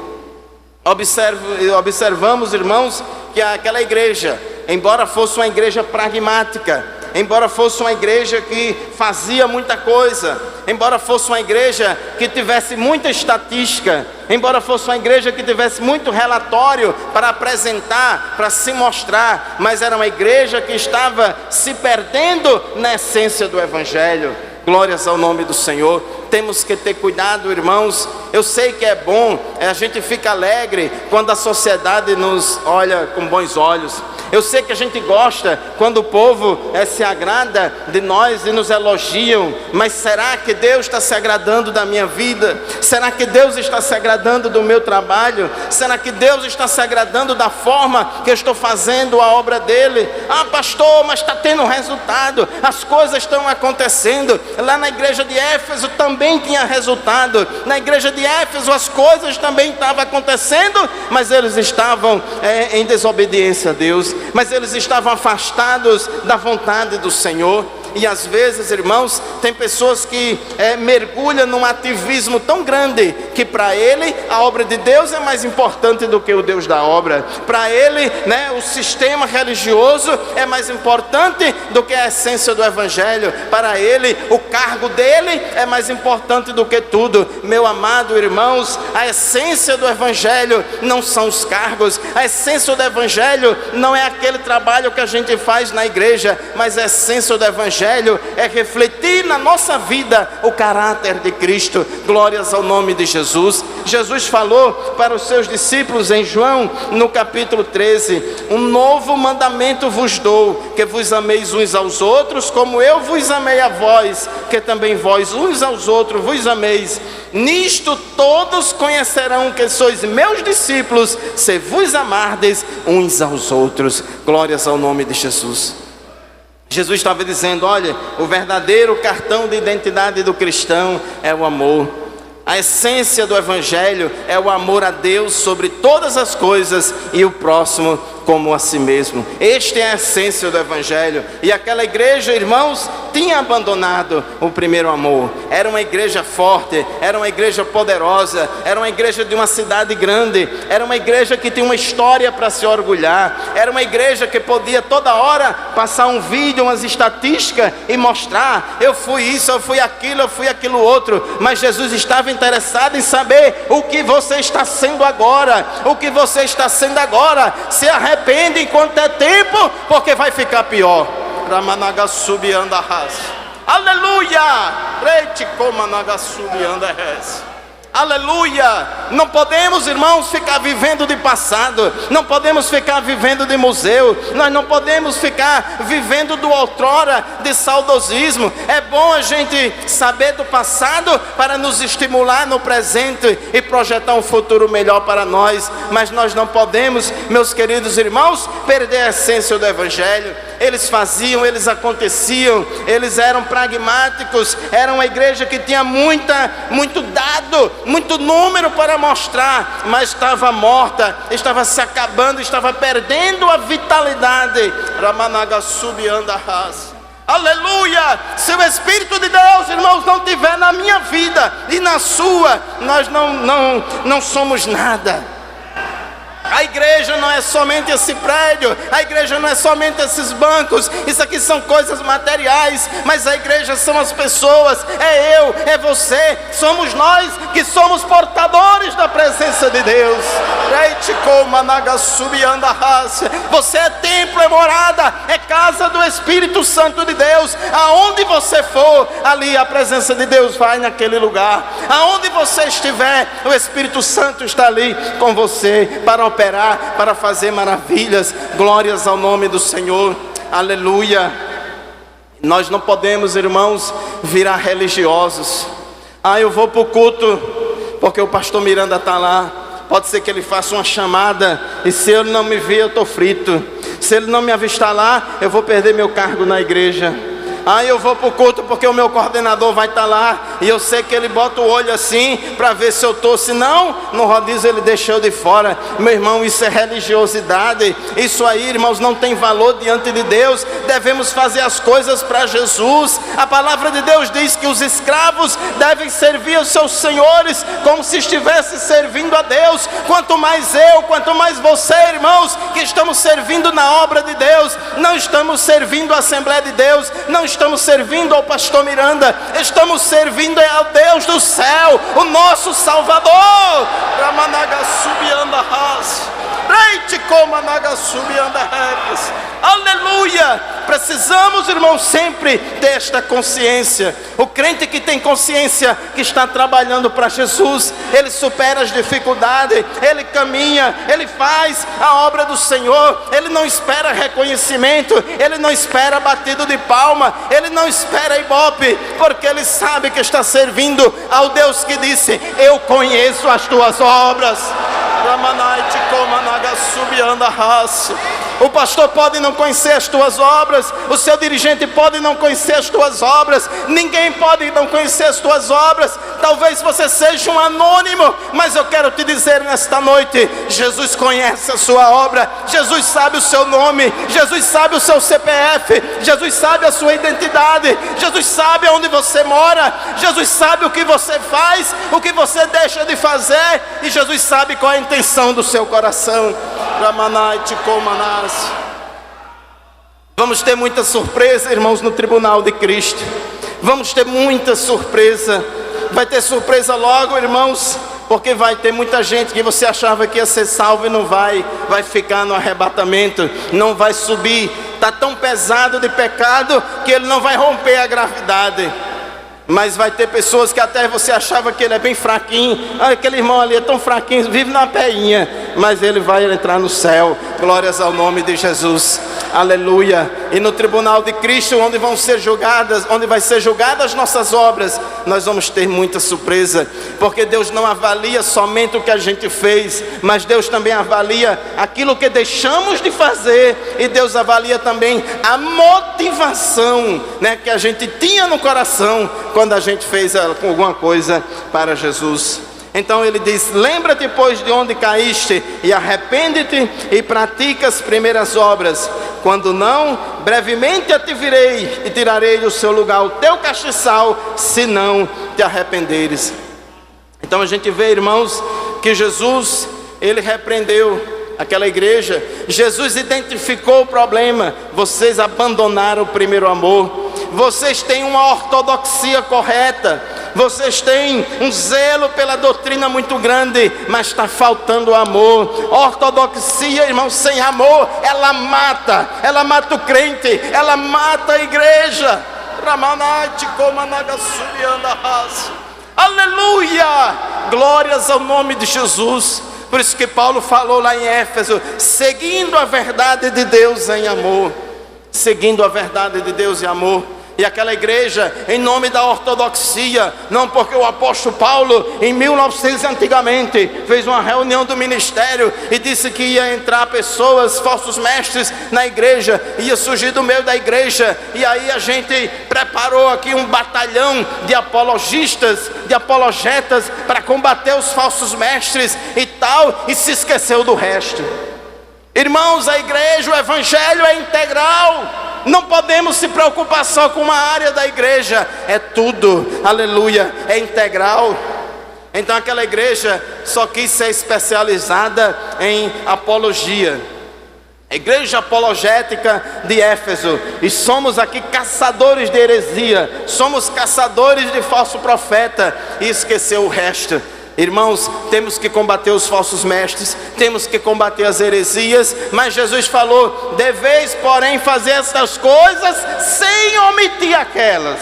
Observamos, irmãos, que aquela igreja, embora fosse uma igreja pragmática, embora fosse uma igreja que fazia muita coisa, embora fosse uma igreja que tivesse muita estatística, embora fosse uma igreja que tivesse muito relatório para apresentar, para se mostrar, mas era uma igreja que estava se perdendo na essência do Evangelho. Glórias ao nome do Senhor. Temos que ter cuidado, irmãos. Eu sei que é bom, a gente fica alegre quando a sociedade nos olha com bons olhos. Eu sei que a gente gosta quando o povo se agrada de nós e nos elogiam. Mas será que Deus está se agradando da minha vida? Será que Deus está se agradando do meu trabalho? Será que Deus está se agradando da forma que eu estou fazendo a obra dele? Ah, pastor, mas está tendo resultado, as coisas estão acontecendo. Lá na igreja de Éfeso também tinha resultado. Na igreja de Éfeso as coisas também estavam acontecendo, mas eles estavam em desobediência a Deus, mas eles estavam afastados da vontade do Senhor. E às vezes, irmãos, tem pessoas que mergulham num ativismo tão grande que para ele a obra de Deus é mais importante do que o Deus da obra. Para ele, o sistema religioso é mais importante do que a essência do Evangelho. Para ele, o cargo dele é mais importante do que tudo. Meu amado irmãos, a essência do Evangelho não são os cargos. A essência do Evangelho não é aquele trabalho que a gente faz na igreja, mas a essência do Evangelho é refletir na nossa vida o caráter de Cristo. Glórias ao nome de Jesus. Jesus falou para os seus discípulos em João, no capítulo 13: um novo mandamento vos dou, que vos ameis uns aos outros, como eu vos amei a vós, que também vós uns aos outros vos ameis. Nisto todos conhecerão que sois meus discípulos, se vos amardes uns aos outros. Glórias ao nome de Jesus. Jesus estava dizendo: olha, o verdadeiro cartão de identidade do cristão é o amor. A essência do Evangelho é o amor a Deus sobre todas as coisas e o próximo como a si mesmo. Esta é a essência do Evangelho. E aquela igreja, irmãos, tinha abandonado o primeiro amor. Era uma igreja forte, era uma igreja poderosa, era uma igreja de uma cidade grande, era uma igreja que tinha uma história para se orgulhar, era uma igreja que podia toda hora passar um vídeo, umas estatísticas e mostrar: eu fui isso, eu fui aquilo outro. Mas Jesus estava interessado em saber o que você está sendo agora. O que você está sendo agora. Se arrepende enquanto é tempo, porque vai ficar pior. Aleluia! Aleluia! Não podemos, irmãos, ficar vivendo de passado. Não podemos ficar vivendo de museu. Nós não podemos ficar vivendo do outrora, de saudosismo. É bom a gente saber do passado para nos estimular no presente e projetar um futuro melhor para nós. Mas nós não podemos, meus queridos irmãos, perder a essência do Evangelho. Eles faziam, eles aconteciam, eles eram pragmáticos. Era uma igreja que tinha muito dado, muito número para mostrar, mas estava morta, estava se acabando, estava perdendo a vitalidade. Aleluia! Se o Espírito de Deus, irmãos, não estiver na minha vida e na sua, nós não somos nada. A igreja não é somente esse prédio, a igreja não é somente esses bancos, isso aqui são coisas materiais, mas a igreja são as pessoas, é eu, é você, somos nós que somos portadores da presença de Deus. Você é templo, é morada, é casa do Espírito Santo de Deus. Aonde você for, ali a presença de Deus vai naquele lugar. Aonde você estiver, o Espírito Santo está ali com você para operar, para fazer maravilhas. Glórias ao nome do Senhor. Aleluia. Nós não podemos, irmãos, virar religiosos. Eu vou para o culto porque o pastor Miranda está lá. Pode ser que ele faça uma chamada e se ele não me ver, eu estou frito. Se ele não me avistar lá, eu vou perder meu cargo na igreja. Eu vou para o culto porque o meu coordenador vai estar lá e eu sei que ele bota o olho assim para ver se eu estou. Se não, no rodízio ele deixou de fora. Meu irmão, isso é religiosidade. Isso aí, irmãos, não tem valor diante de Deus. Devemos fazer as coisas para Jesus. A palavra de Deus diz que os escravos devem servir aos seus senhores como se estivesse servindo a Deus. Quanto mais eu, quanto mais você, irmãos, que estamos servindo na obra de Deus, não estamos servindo a Assembleia de Deus, não estamos servindo ao pastor Miranda, estamos servindo ao Deus do céu, o nosso Salvador. Aleluia! Precisamos, irmãos, sempre ter esta consciência. O crente que tem consciência que está trabalhando para Jesus, ele supera as dificuldades, ele caminha, ele faz a obra do Senhor. Ele não espera reconhecimento, ele não espera batido de palma, ele não espera ibope, porque ele sabe que está servindo ao Deus que disse: eu conheço as tuas obras. O pastor pode não conhecer as tuas obras, o seu dirigente pode não conhecer as tuas obras, ninguém pode não conhecer as tuas obras. Talvez você seja um anônimo, mas eu quero te dizer nesta noite: Jesus conhece a sua obra, Jesus sabe o seu nome, Jesus sabe o seu CPF, Jesus sabe a sua identidade, Jesus sabe onde você mora, Jesus sabe o que você faz, o que você deixa de fazer, e Jesus sabe qual é a intenção do seu coração. Vamos ter muita surpresa, irmãos, no tribunal de Cristo. Vamos ter muita surpresa. Vai ter surpresa logo, irmãos, porque vai ter muita gente que você achava que ia ser salvo e não vai ficar no arrebatamento, não vai subir. Está tão pesado de pecado que ele não vai romper a gravidade. Mas vai ter pessoas que até você achava que ele é bem fraquinho. Aquele irmão ali é tão fraquinho, vive na peinha, mas ele vai entrar no céu. Glórias ao nome de Jesus. Aleluia. E no tribunal de Cristo, onde vai ser julgadas as nossas obras, nós vamos ter muita surpresa, porque Deus não avalia somente o que a gente fez, mas Deus também avalia aquilo que deixamos de fazer, e Deus avalia também a motivação, que a gente tinha no coração quando a gente fez alguma coisa para Jesus. Então ele diz: lembra-te, pois, de onde caíste, e arrepende-te e pratica as primeiras obras. Quando não, brevemente te virei e tirarei do seu lugar o teu castiçal, se não te arrependeres. Então a gente vê, irmãos, que Jesus, ele repreendeu aquela igreja. Jesus identificou o problema: vocês abandonaram o primeiro amor. Vocês têm uma ortodoxia correta, vocês têm um zelo pela doutrina muito grande, mas está faltando amor. Ortodoxia, irmão, sem amor, ela mata o crente, ela mata a igreja. Aleluia, glórias ao nome de Jesus. Por isso que Paulo falou lá em Éfeso: seguindo a verdade de Deus em amor. Seguindo a verdade de Deus em amor. E aquela igreja, em nome da ortodoxia, não, porque o apóstolo Paulo, em 1900 antigamente, fez uma reunião do ministério e disse que ia entrar pessoas, falsos mestres na igreja, ia surgir do meio da igreja, e aí a gente preparou aqui um batalhão de apologistas, de apologetas, para combater os falsos mestres e tal, e se esqueceu do resto. Irmãos, a igreja, o evangelho é integral. Não podemos se preocupar só com uma área da igreja, é tudo, aleluia, é integral. Então aquela igreja só quis ser especializada em apologia. A igreja apologética de Éfeso, e somos aqui caçadores de heresia, somos caçadores de falso profeta, e esqueceu o resto. Irmãos, temos que combater os falsos mestres, temos que combater as heresias, mas Jesus falou: deveis, porém, fazer estas coisas sem omitir aquelas.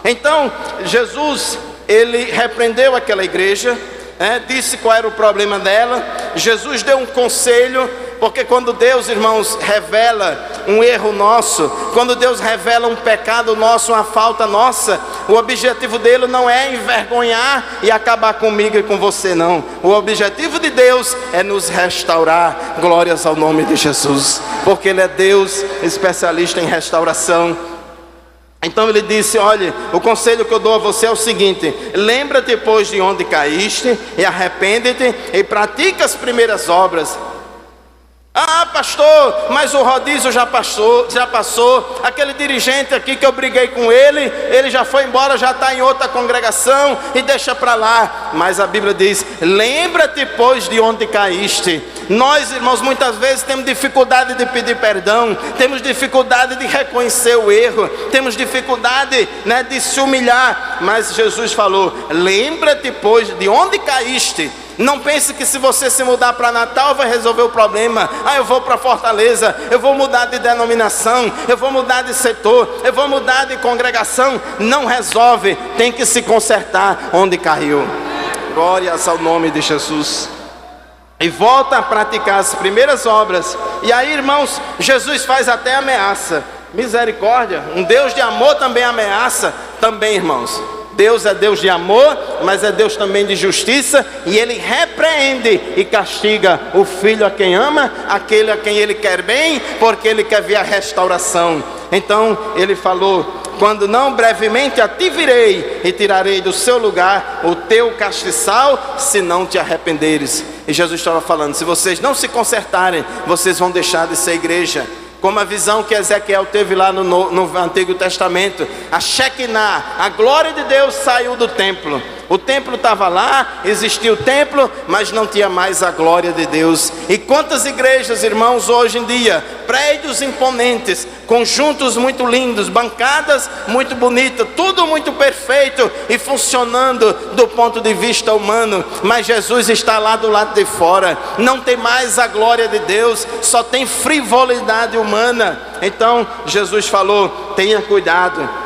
Então, Jesus, ele repreendeu aquela igreja, disse qual era o problema dela. Jesus deu um conselho, Porque quando Deus, irmãos, revela um erro nosso, quando Deus revela um pecado nosso, uma falta nossa, o objetivo dele não é envergonhar e acabar comigo e com você, não. O objetivo de Deus é nos restaurar. Glórias ao nome de Jesus, porque Ele é Deus especialista em restauração. Então ele disse: olha, o conselho que eu dou a você é o seguinte: lembra-te depois de onde caíste, e arrepende-te, e pratica as primeiras obras. Ah, pastor, mas o rodízio já passou. Aquele dirigente aqui que eu briguei com ele já foi embora, já está em outra congregação, e deixa para lá. Mas a Bíblia diz: lembra-te pois de onde caíste. Nós, irmãos, muitas vezes temos dificuldade de pedir perdão, temos dificuldade de reconhecer o erro, temos dificuldade, de se humilhar. Mas Jesus falou: lembra-te pois de onde caíste. Não pense que se você se mudar para Natal vai resolver o problema. Ah, eu vou para Fortaleza, eu vou mudar de denominação, eu vou mudar de setor, eu vou mudar de congregação. Não resolve, tem que se consertar onde caiu. Glórias ao nome de Jesus. E volta a praticar as primeiras obras. E aí, irmãos, Jesus faz até ameaça. Misericórdia, um Deus de amor também ameaça. Também, irmãos, Deus é Deus de amor, mas é Deus também de justiça, e Ele repreende e castiga o filho a quem ama, aquele a quem Ele quer bem, porque Ele quer ver a restauração. Então Ele falou: quando não, brevemente a ti virei, e tirarei do seu lugar o teu castiçal, se não te arrependeres. E Jesus estava falando: se vocês não se consertarem, vocês vão deixar de ser igreja. Como a visão que Ezequiel teve lá no Antigo Testamento, a Shekinah, a glória de Deus saiu do templo. O templo estava lá, existia o templo, mas não tinha mais a glória de Deus. E quantas igrejas, irmãos, hoje em dia, prédios imponentes, conjuntos muito lindos, bancadas muito bonitas, tudo muito perfeito e funcionando do ponto de vista humano, mas Jesus está lá do lado de fora, não tem mais a glória de Deus, só tem frivolidade humana. Então Jesus falou: tenha cuidado.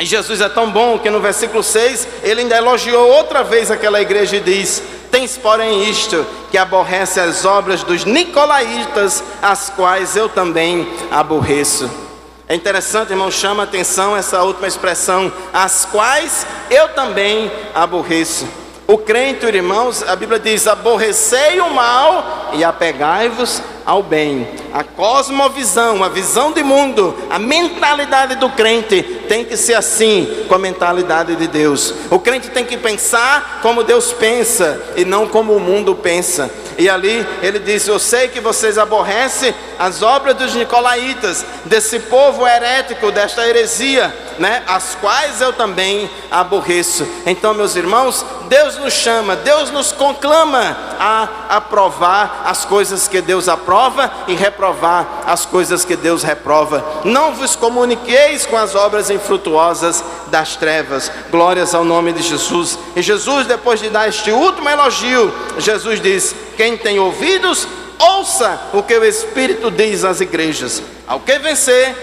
E Jesus é tão bom que no versículo 6 ele ainda elogiou outra vez aquela igreja e diz: tens porém isto, que aborrece as obras dos nicolaítas, as quais eu também aborreço. É interessante, irmão, chama a atenção essa última expressão: as quais eu também aborreço. O crente, irmãos, a Bíblia diz: aborrecei o mal e apegai-vos ao bem. A cosmovisão, a visão de mundo, a mentalidade do crente tem que ser assim com a mentalidade de Deus. O crente tem que pensar como Deus pensa e não como o mundo pensa. E ali ele disse: eu sei que vocês aborrecem as obras dos nicolaítas, desse povo herético, desta heresia, as quais eu também aborreço. Então, meus irmãos, Deus nos chama, Deus nos conclama a aprovar as coisas que Deus aprova e reprovar as coisas que Deus reprova. Não vos comuniqueis com as obras infrutuosas das trevas. Glórias ao nome de Jesus. E Jesus, depois de dar este último elogio, Jesus diz: quem tem ouvidos, ouça o que o Espírito diz às igrejas. Ao que vencer,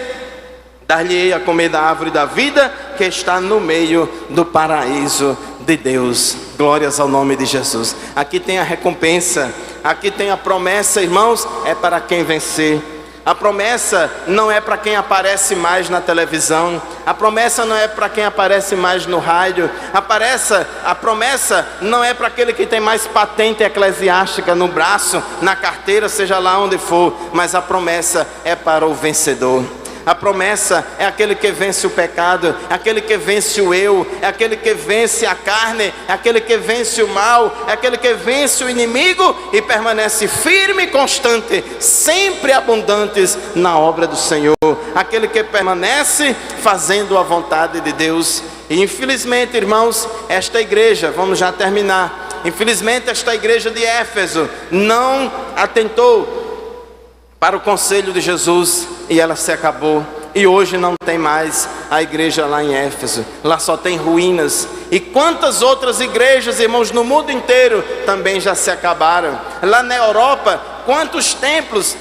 dar-lhe-ei a comer da árvore da vida, que está no meio do paraíso de Deus. Glórias ao nome de Jesus. Aqui tem a recompensa, aqui tem a promessa, irmãos, é para quem vencer. A promessa não é para quem aparece mais na televisão, a promessa não é para quem aparece mais no rádio, a promessa não é para aquele que tem mais patente eclesiástica no braço, na carteira, seja lá onde for, mas a promessa é para o vencedor. A promessa é aquele que vence o pecado, é aquele que vence o eu, é aquele que vence a carne, é aquele que vence o mal, é aquele que vence o inimigo e permanece firme e constante, sempre abundantes na obra do Senhor. Aquele que permanece fazendo a vontade de Deus. E infelizmente, irmãos, esta igreja, vamos já terminar, infelizmente esta igreja de Éfeso não atentou para o conselho de Jesus e ela se acabou. E hoje não tem mais a igreja lá em Éfeso, lá só tem ruínas. E quantas outras igrejas, irmãos, no mundo inteiro também já se acabaram. Lá na Europa, quantos templos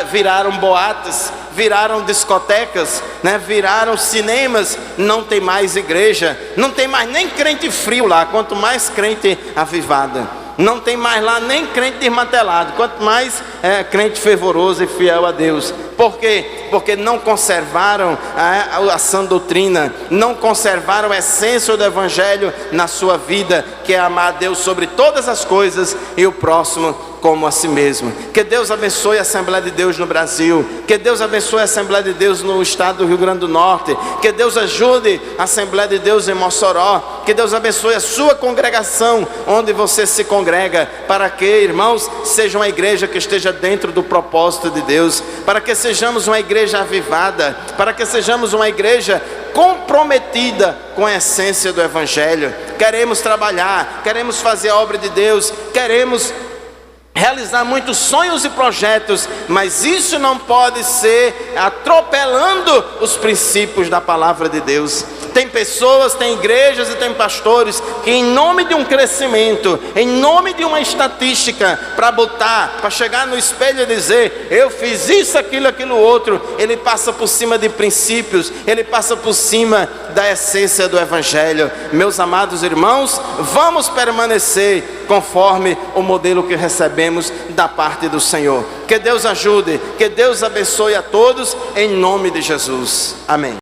viraram boates, viraram discotecas, viraram cinemas. Não tem mais igreja, não tem mais nem crente frio lá, quanto mais crente avivada. Não tem mais lá nem crente desmantelado, quanto mais crente fervoroso e fiel a Deus. Por quê? Porque não conservaram a sã doutrina, não conservaram a essência do Evangelho na sua vida, que é amar a Deus sobre todas as coisas e o próximo como a si mesmo. Que Deus abençoe a Assembleia de Deus no Brasil, que Deus abençoe a Assembleia de Deus no estado do Rio Grande do Norte, que Deus ajude a Assembleia de Deus em Mossoró, que Deus abençoe a sua congregação, onde você se congrega, para que, irmãos, seja uma igreja que esteja dentro do propósito de Deus, para que sejamos uma igreja avivada, para que sejamos uma igreja comprometida com a essência do Evangelho. Queremos trabalhar, queremos fazer a obra de Deus, queremos realizar muitos sonhos e projetos, mas isso não pode ser atropelando os princípios da palavra de Deus. Tem pessoas, tem igrejas e tem pastores que, em nome de um crescimento, em nome de uma estatística, para chegar no espelho e dizer: eu fiz isso, aquilo outro, ele passa por cima de princípios, ele passa por cima da essência do Evangelho. Meus amados irmãos, vamos permanecer conforme o modelo que recebemos da parte do Senhor. Que Deus ajude, que Deus abençoe a todos, em nome de Jesus. Amém.